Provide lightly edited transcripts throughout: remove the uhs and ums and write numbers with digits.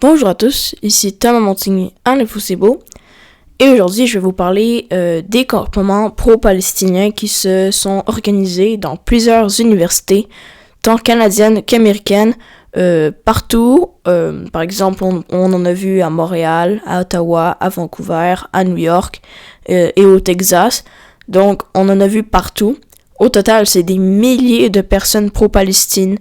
Bonjour à tous, ici Thomas Montigny, Anne Foussebo, et aujourd'hui je vais vous parler des campements pro-palestiniens qui se sont organisés dans plusieurs universités, tant canadiennes qu'américaines, partout. Par exemple, on en a vu à Montréal, à Ottawa, à Vancouver, à New York et au Texas, donc on en a vu partout. Au total, c'est des milliers de personnes pro-Palestine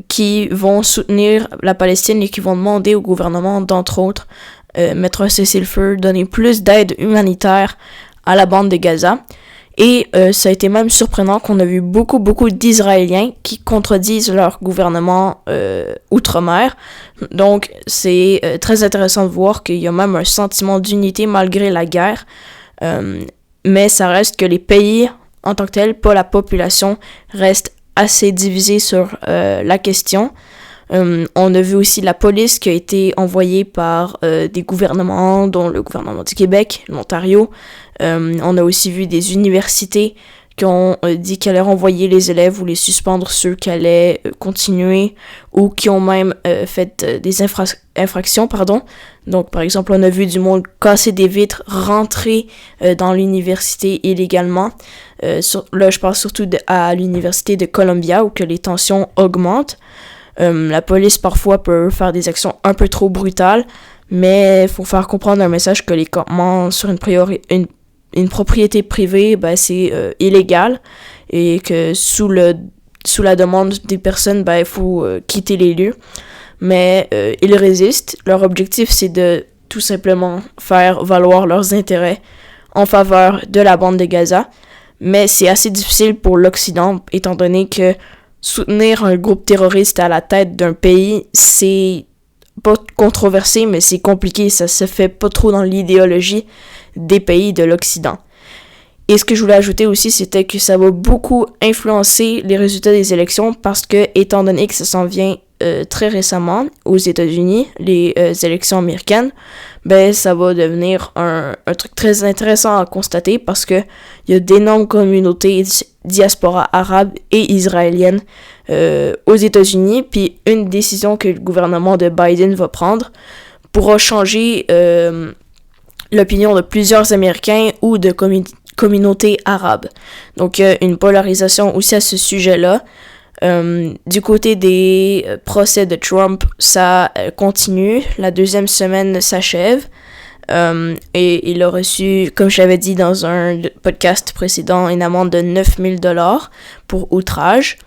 qui vont soutenir la Palestine et qui vont demander au gouvernement, d'entre autres, mettre un cessez-le-feu, donner plus d'aide humanitaire à la bande de Gaza. Et ça a été même surprenant qu'on a vu beaucoup d'Israéliens qui contredisent leur gouvernement outre-mer. Donc c'est très intéressant de voir qu'il y a même un sentiment d'unité malgré la guerre. Mais ça reste que les pays en tant que tels, pas la population, restent assez divisé sur la question. On a vu aussi la police qui a été envoyée par des gouvernements, dont le gouvernement du Québec, l'Ontario. On a aussi vu des universités qui ont dit qu'elles allaient renvoyer les élèves ou les suspendre ceux qui allaient continuer ou qui ont même fait des infractions. Donc, par exemple, on a vu du monde casser des vitres, rentrer dans l'université illégalement. Là, je pense surtout à l'université de Columbia où que les tensions augmentent. La police, parfois, peut faire des actions un peu trop brutales, mais il faut faire comprendre un message que les campements sur une propriété privée, c'est illégal et que sous la demande des personnes, il faut quitter les lieux. Mais ils résistent. Leur objectif, c'est de tout simplement faire valoir leurs intérêts en faveur de la bande de Gaza. Mais c'est assez difficile pour l'Occident, étant donné que soutenir un groupe terroriste à la tête d'un pays, c'est pas controversé, mais c'est compliqué. Ça se fait pas trop dans l'idéologie des pays de l'Occident. Et ce que je voulais ajouter aussi, c'était que ça va beaucoup influencer les résultats des élections parce que, étant donné que ça s'en vient très récemment aux États-Unis, les élections américaines, ça va devenir un truc très intéressant à constater parce que il y a d'énormes communautés diaspora arabe et israélienne aux États-Unis, puis une décision que le gouvernement de Biden va prendre pourra changer l'opinion de plusieurs Américains ou de communautés arabes. Donc, une polarisation aussi à ce sujet-là. Du côté des procès de Trump, ça continue. La deuxième semaine s'achève. Et il a reçu, comme je l'avais dit dans un podcast précédent, une amende de $9,000 pour outrage.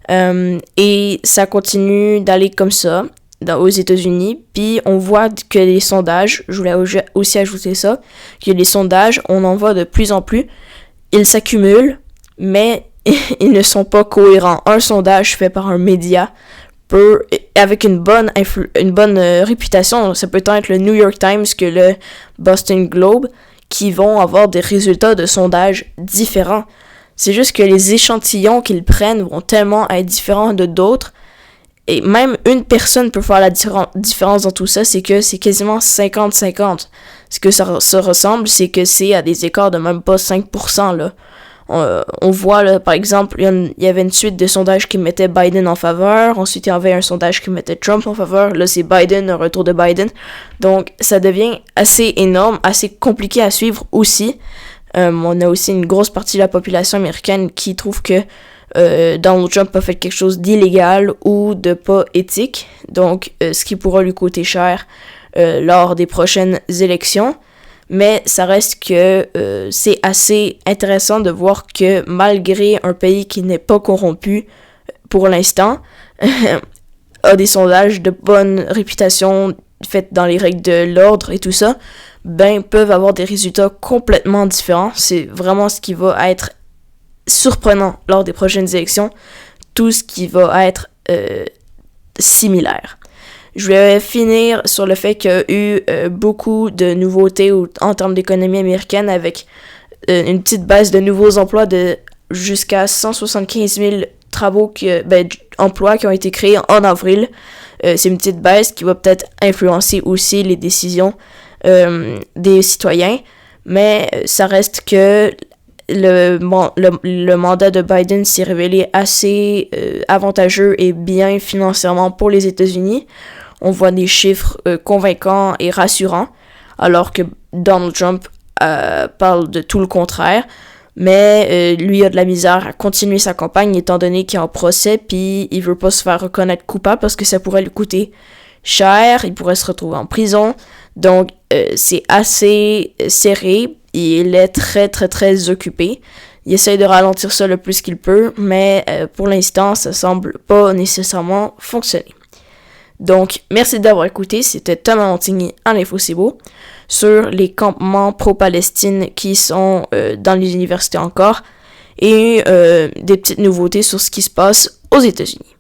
Et ça continue d'aller comme ça aux États-Unis. Puis on voit que les sondages, je voulais aussi ajouter ça, que les sondages, on en voit de plus en plus. Ils s'accumulent, mais ils ne sont pas cohérents. Un sondage fait par un média avec une bonne réputation, ça peut être le New York Times que le Boston Globe, qui vont avoir des résultats de sondages différents. C'est juste que les échantillons qu'ils prennent vont tellement être différents de d'autres, et même une personne peut faire la différence dans tout ça, c'est que c'est quasiment 50-50. Ce que ça ressemble, c'est que c'est à des écarts de même pas 5%, là. On voit, là, par exemple, il y avait une suite de sondages qui mettaient Biden en faveur. Ensuite, il y avait un sondage qui mettait Trump en faveur. Là, c'est Biden, un retour de Biden. Donc, ça devient assez énorme, assez compliqué à suivre aussi. On a aussi une grosse partie de la population américaine qui trouve que Donald Trump a fait quelque chose d'illégal ou de pas éthique. Donc, ce qui pourra lui coûter cher lors des prochaines élections. Mais ça reste que c'est assez intéressant de voir que malgré un pays qui n'est pas corrompu pour l'instant, a des sondages de bonne réputation faits dans les règles de l'ordre et tout ça, peuvent avoir des résultats complètement différents. C'est vraiment ce qui va être surprenant lors des prochaines élections, tout ce qui va être similaire. Je vais finir sur le fait qu'il y a eu beaucoup de nouveautés en termes d'économie américaine avec une petite baisse de nouveaux emplois de jusqu'à 175 000 emplois qui ont été créés en avril. C'est une petite baisse qui va peut-être influencer aussi les décisions des citoyens, mais ça reste que le mandat de Biden s'est révélé assez avantageux et bien financièrement pour les États-Unis. On voit des chiffres convaincants et rassurants, alors que Donald Trump parle de tout le contraire. Mais lui a de la misère à continuer sa campagne étant donné qu'il est en procès, puis il veut pas se faire reconnaître coupable parce que ça pourrait lui coûter cher, il pourrait se retrouver en prison. Donc c'est assez serré, il est très très très occupé. Il essaie de ralentir ça le plus qu'il peut, mais pour l'instant ça semble pas nécessairement fonctionner. Donc, merci d'avoir écouté, c'était Thomas Montigny en Info C'est Beau sur les campements pro-Palestine qui sont dans les universités encore et des petites nouveautés sur ce qui se passe aux États-Unis.